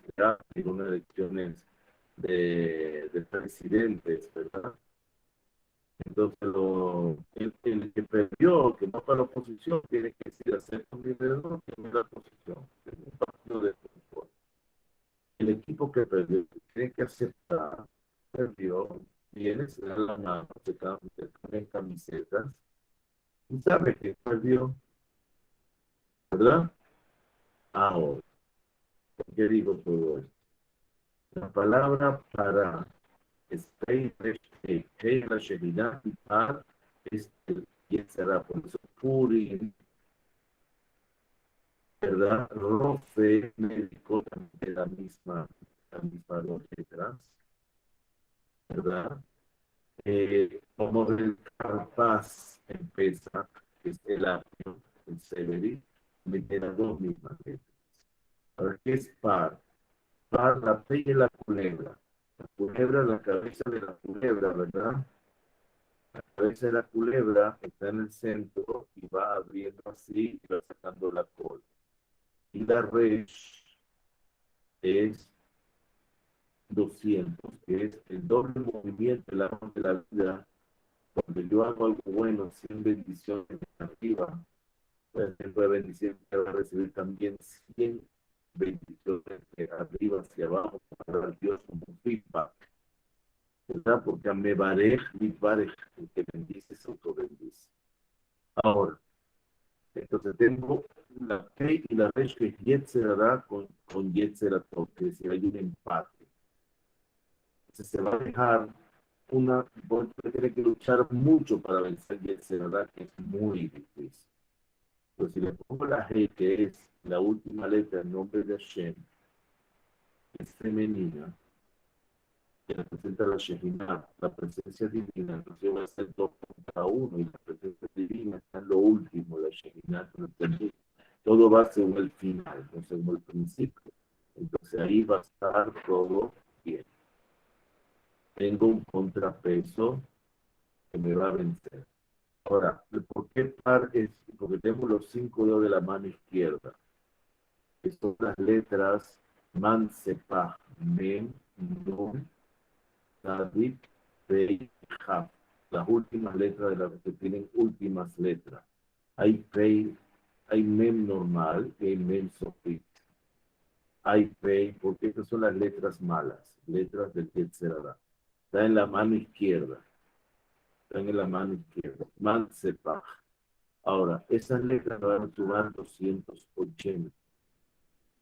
unas elecciones de presidentes, ¿verdad? Entonces, el que perdió, que no para la oposición, tiene que decir, acepto mi verdad, que no es la oposición, es un partido de fútbol. El equipo que perdió tiene que aceptar, perdió, viene, se da la mano, se cambian camisetas, y sabe que perdió, ¿verdad? Ahora, ¿por qué digo todo esto? La palabra para Stay, la Shekinah y Par es el Yetzirah, por eso Purim, ¿verdad? Rofe médico también la misma dos letras, ¿verdad? Como el carpaz empieza, que es el apio, el severi, me quedan dos mismas letras. Ahora, ¿qué es par? Par, la P y la culebra. La culebra, la cabeza de la culebra, ¿verdad? La cabeza de la culebra está en el centro y va abriendo así y va sacando la cola. Y la resh es 200, que es el doble movimiento del árbol de la vida. Cuando yo hago algo bueno, 100 bendiciones arriba, pues de bendiciones que va a recibir también 100 bendiciones de arriba hacia abajo para dar Dios como un feedback, ¿verdad? Porque a Mebarej, Mitbarej, el que bendice se autobendice. Ahora, entonces tengo la P y la Resh que es Yetzerara con Yetzeratot, que es decir, hay un empate. Entonces se va a dejar voy a tener que luchar mucho para vencer Yetzerara, que es muy difícil. Pues si le pongo la G, que es la última letra del nombre de Hashem, que es femenina, que representa la Shekhinah, la presencia divina, entonces va a ser 2 contra 1 y la presencia divina está en lo último, la Shekhinah, todo va según el final, no según el principio. Entonces ahí va a estar todo bien. Tengo un contrapeso que me va a vencer. Ahora, ¿por qué par es? Porque tengo los 5 dedos de la mano izquierda, que son las letras Man, Sepah, Mem, Nun, David, Pei, Jaf. Las últimas letras de las que tienen últimas letras. Hay Pei, hay Mem normal y hay Mem Sofit. Hay Pei, porque estas son las letras malas, letras del Yetzerara. Está en la mano izquierda. Están en la mano izquierda. Man, Sepah. Ahora, esas letras van a sumar 280.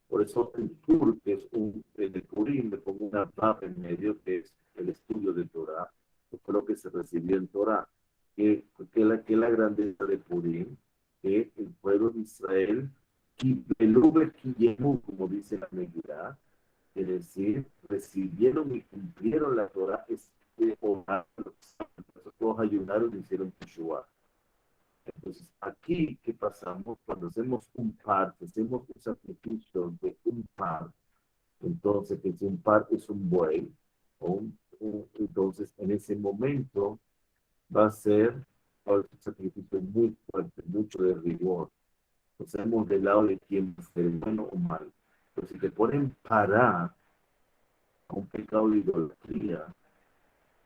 Por eso el Tur, que es el Purim, le pongo una Vav en medio, que es el estudio de Torah, que fue lo que se recibió en Torah. Que la grandeza de Purim, que el pueblo de Israel, como dice la Megillah, es decir, recibieron y cumplieron la Torah, todos ayunaron y hicieron Teshuvah. Entonces, aquí, ¿qué pasamos? Cuando hacemos un par, hacemos un sacrificio de un par, entonces, que si un par es un buey, entonces, en ese momento va a ser un sacrificio muy fuerte, mucho de rigor. Lo hacemos del lado de quién va a ser bueno o malo. Pero si te ponen para a un pecado de idolatría,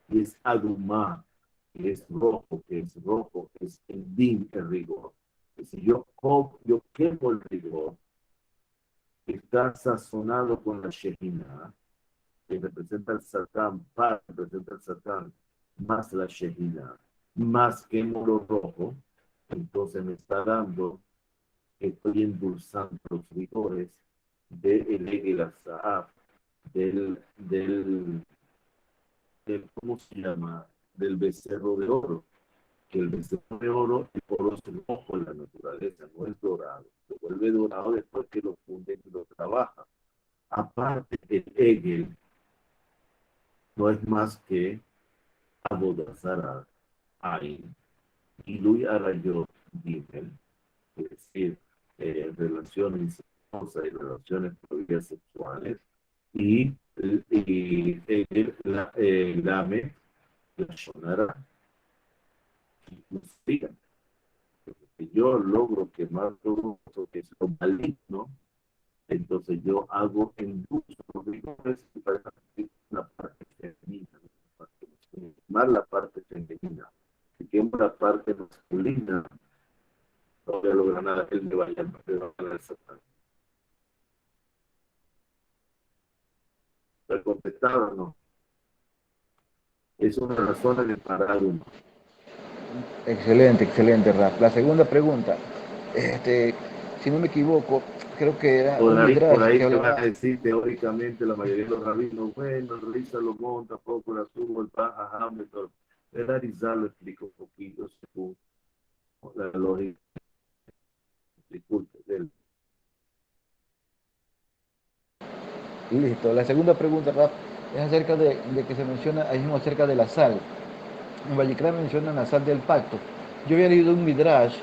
y es adumá, que es rojo, es el din, el rigor. Si yo quemo el rigor, está sazonado con la Shejina, que representa el Satán, representa el Satán, más la Shejina, más quemo lo rojo, entonces me está dando, estoy endulzando los rigores del Egel Saab, ¿cómo se llama? Del becerro de oro. Que el becerro de oro, el oro es rojo en la naturaleza, no es dorado. Se vuelve dorado después que lo funde y lo trabaja. Aparte, el Egel no es más que Abodazara, Ain, y Lui Arayot, Gimel, es decir, relaciones incestuosas y relaciones prohibidas sexuales, y Egel, Lame, la Shonara, y si yo logro quemar todo eso que es lo maligno, entonces yo hago endulzo los rigores para la parte femenina, quemar la parte femenina. Si quemo la parte masculina, no voy a lograr nada, él me vaya a ganar Satán. ¿Está contestado o no? Es una razón de parar uno. Excelente, excelente, Raf. La segunda pregunta, si no me equivoco, creo que era un Por midrash que ahí te van a hablaba. decir teóricamente la mayoría de los rabinos, bueno, el rey Salomón tampoco la tuvo, el Baja Hamilton. El Arizal lo explica un poquito según la lógica, disculpe, Listo. La segunda pregunta, Rap, es acerca de que se menciona ahí mismo acerca de la sal. En Vallecra mencionan la sal del pacto. Yo había leído un midrash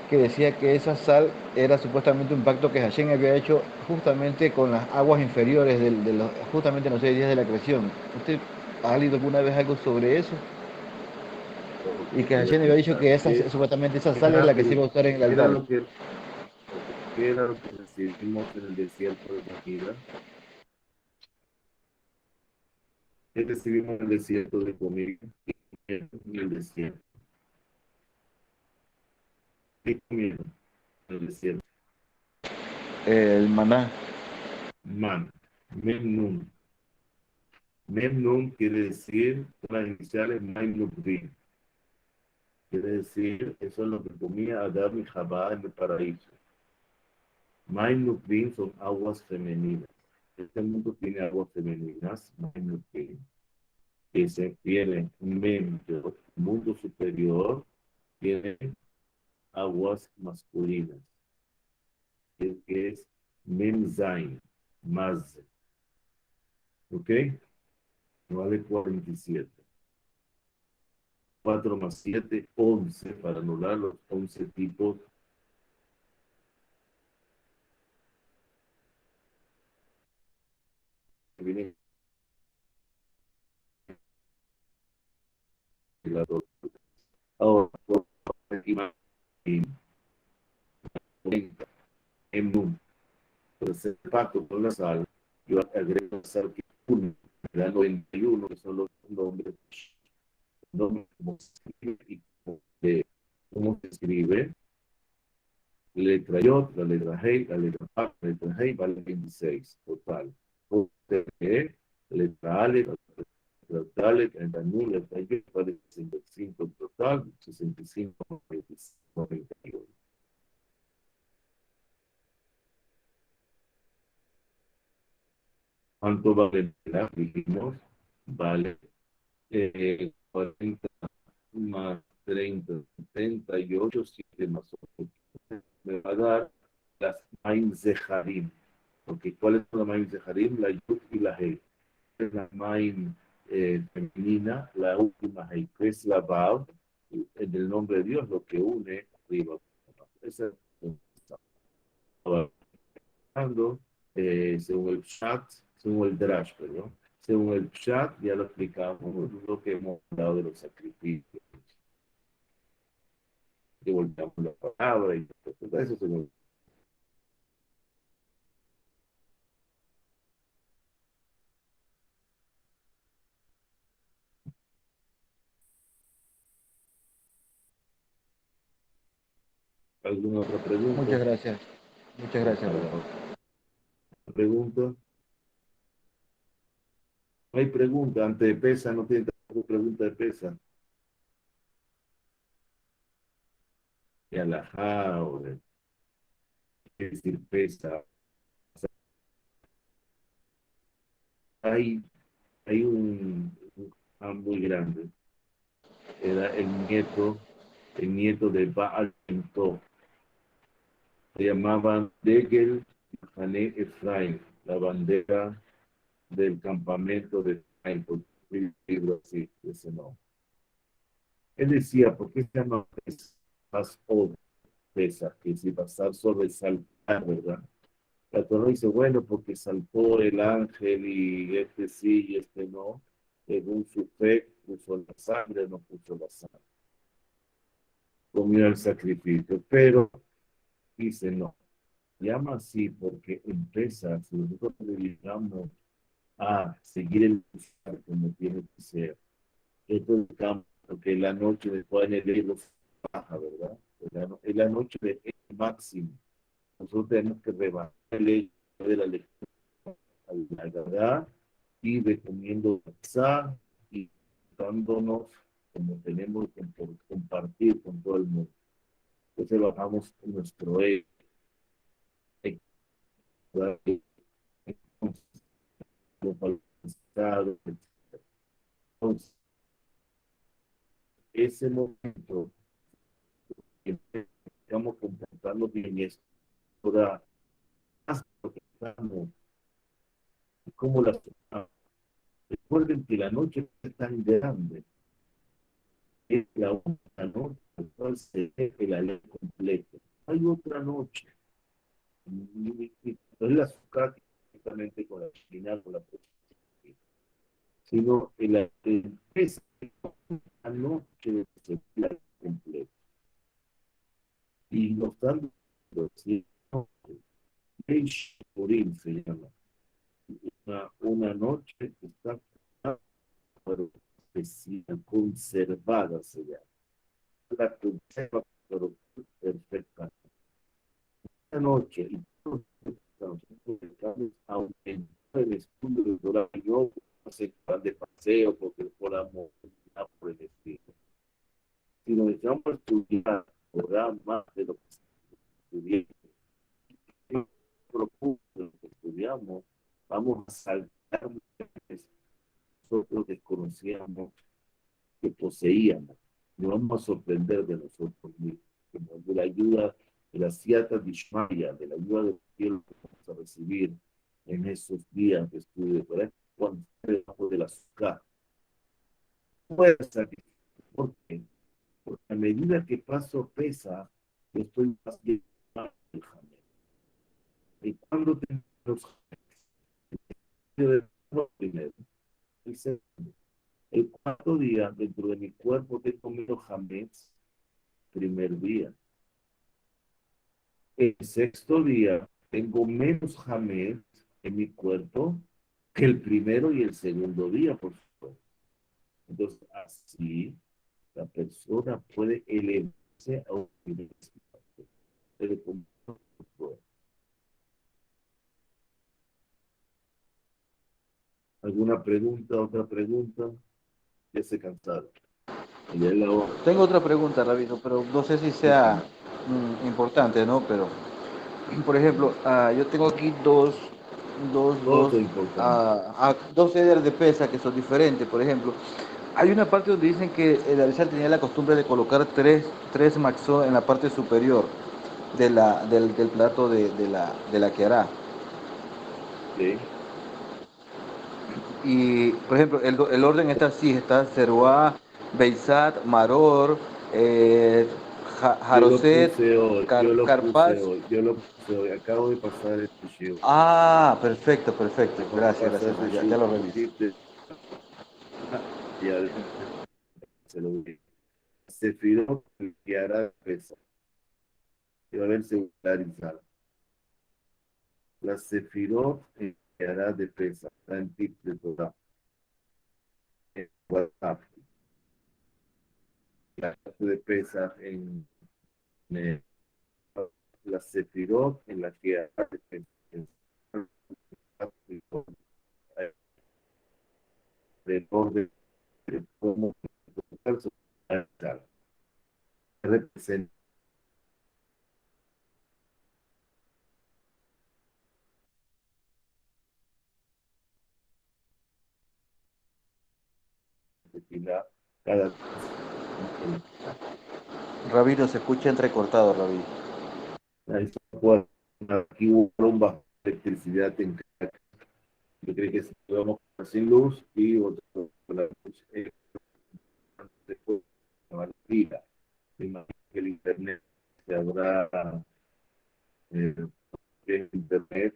que decía que esa sal era supuestamente un pacto que Hashem había hecho justamente con las aguas inferiores de los, justamente en los 6 días de la creación. ¿Usted ha leído alguna vez algo sobre eso? Ok, Y que voy a Hashem había dicho que explicar. esa, supuestamente esa sal es Era la que se iba a usar en el qué era altar. lo que, ok, qué era lo que recibimos en el desierto de comida? ¿Qué recibimos en el desierto de comida? En el desierto. ¿Qué comieron en el desierto? El maná. Man, Memnun. Memnun quiere decir, las iniciales Maimnubrin. Quiere decir, eso es lo que comía Adán y Jabá en el paraíso. Maimnubrin son aguas femeninas. Este mundo tiene aguas femeninas, Maimnubrin, que se tiene Mem, el mundo superior, tiene aguas masculinas, que es Memzain, Maz, ¿ok? Vale 47. 4 más 7, 11, para anular los 11 tipos que vienen en la dos. Ahora, por encima, en 30, en 1, tercer pacto con la sal, yo agrego la sal que es 1, me da 91, que son los nombres, como se escribe y cómo se escribe. Letra Yod, la letra Hey, la letra A, la letra Hey, vale 26, total. E, letra Ale, la letra Dale, letra Nu, letra Yod, vale 65 total, 65, 91. ¿Cuánto vale la? Dijimos, vale 40 más 30, 78, 7 más 8. Me va a dar las Maim Zeharim. Okay, ¿cuáles son las Maim Zeharim? La Yud y la Hey. La Maim femenina, la última Hey, que es la Vav, en el nombre de Dios, lo que une arriba. Esa es hablando, según el chat, según el Drash, perdón. Según el chat, ya lo explicamos, lo que hemos hablado de los sacrificios, que volteamos la palabra y todo eso. Según alguna otra pregunta, Muchas gracias. Muchas por gracias, favor. Rafa. Pregunta. No hay pregunta, antes de pesa, no tiene tampoco pregunta de pesa. De alajá o de qué decir pesa. Hay, hay un Ham muy grande. Era el nieto de Baal Tov. Se llamaban Degel Hané Efraim, la bandera del campamento de Efraim, por un libro así, ese nombre. Él decía, ¿por qué se llama Pasod, Pesa? Que si pasar sobre saltar, ¿verdad? La Torah dice, bueno, porque saltó el ángel y este sí y este no. Según su fe, puso la sangre, no puso la sangre. Comió el sacrificio, pero dice no. Llama así porque empieza, si nosotros le dedicamos a seguir el lugar como tiene que ser, esto es campo, porque la noche después de enero baja, ¿verdad? Es la noche de el máximo. Nosotros tenemos que rebajar el hecho de la lectura a la verdad y recomiendo WhatsApp y dándonos como tenemos que compartir con todo el mundo. Entonces bajamos nuestro ego, entonces, ese momento que estamos comportando bien y esto da más lo que estamos ¿Cómo la sumamos? Recuerden que la noche es tan grande, es la única noche en la cual se deje la ley completa. Hay otra noche, no es la Sukkot directamente con la final, con la profecía, sino es la noche de se ve la ley completa. Y nos están diciendo, Eish Purim se llama, una noche que está pero especial, conservada se llama. La conserva, pero perfecta. Esta noche, y todos los dedicados a aumentar el estudio del Torah. Yo no sé van de paseo porque podamos nada por el estilo. Si nos echamos a estudiar Torah más de lo que estudiamos, profundo de lo que estudiamos, vamos a saltar nosotros desconocíamos que poseíamos. Nos vamos a sorprender de nosotros mismos, de la ayuda de la Siata Dishmaya, de la ayuda del cielo que vamos a recibir en esos días de estudio de Torah, cuando esté debajo de la azúcar. Puede salir. ¿Por qué? Porque a medida que paso pesa, yo estoy más lleno del jamé. ¿Y cuando tengo los jamés? Primero. El segundo. El cuarto día, dentro de mi cuerpo, tengo menos jamés. Primer día. El sexto día tengo menos jamés en mi cuerpo que el primero y el segundo día, por supuesto. Entonces, así la persona puede elevarse a un nivel espiritual. ¿Alguna pregunta, otra pregunta? Ya se cansaron. Ya es la hora. Tengo otra pregunta, Rabino, pero no sé si sea importante, ¿no? Pero, por ejemplo, yo tengo aquí Todo es importante. dos cederes de pesa que son diferentes. Por ejemplo, hay una parte donde dicen que el Arizal tenía la costumbre de colocar tres maxó en la parte superior del plato de la que hará. ¿Sí? Y, por ejemplo, el orden está así, está Zeruá, Beisat, Maror, eh, Yo lo Jaroset, puse hoy, yo lo puse Carpaz. hoy, yo lo puse hoy. Acabo de pasar este show. Ah, perfecto, perfecto. Acabo de Gracias, pasar gracias, este hermano. Ya show. lo reviso. Ya se lo dije. Sefirot que hará pesa. Y va a haber secularizado. La Sefirot que hará de pesa. Está en tip de Torah. En WhatsApp. La clase de pesa en la Sefirot en la que hará de pesa. Del orden de cómo representa. Cada Rabino, se escucha entrecortado, Rabino. aquí hubo bombas de electricidad en yo creo que si vamos sin luz y otro con la luz después de la pila. Me imagino que el internet se habrá eh, el internet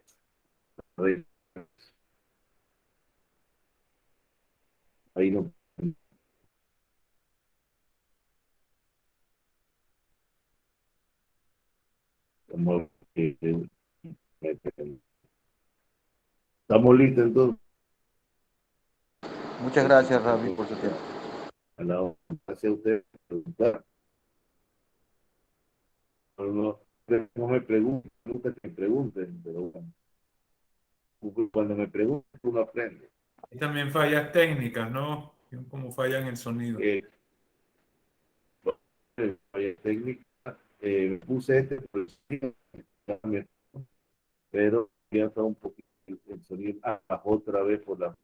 ahí no estamos, estamos listos entonces. Muchas gracias, Rabino, por su tiempo. A la hora hacia usted preguntar. No, no me pregunten, nunca que me pregunten, pero bueno, cuando me pregunten uno aprende. Y también fallas técnicas, ¿no? Como fallan el sonido. Técnica, puse pero ya está un poquito el sonido. Bajó otra vez por la.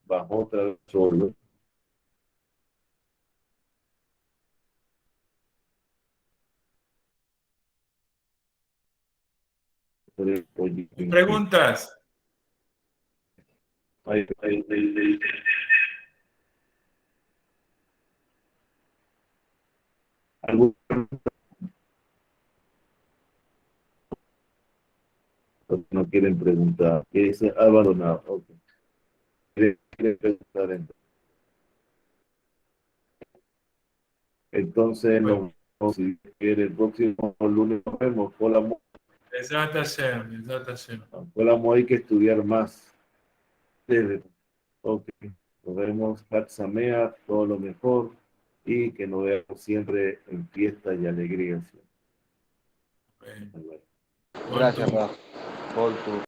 Bajó otra vez solo. Preguntas. Hay- algo no quieren preguntar. ¿Qué dice abandonado? Ok. Quieren preguntar entonces, Bueno, si quiere, el próximo lunes nos vemos. Besat Hashem. Hay que estudiar más. Ok. Nos vemos. Hatsamea, todo lo mejor. Y que nos veamos siempre en fiesta y alegría. Bueno, Bye, bye. All Gracias, to- Raf. All to-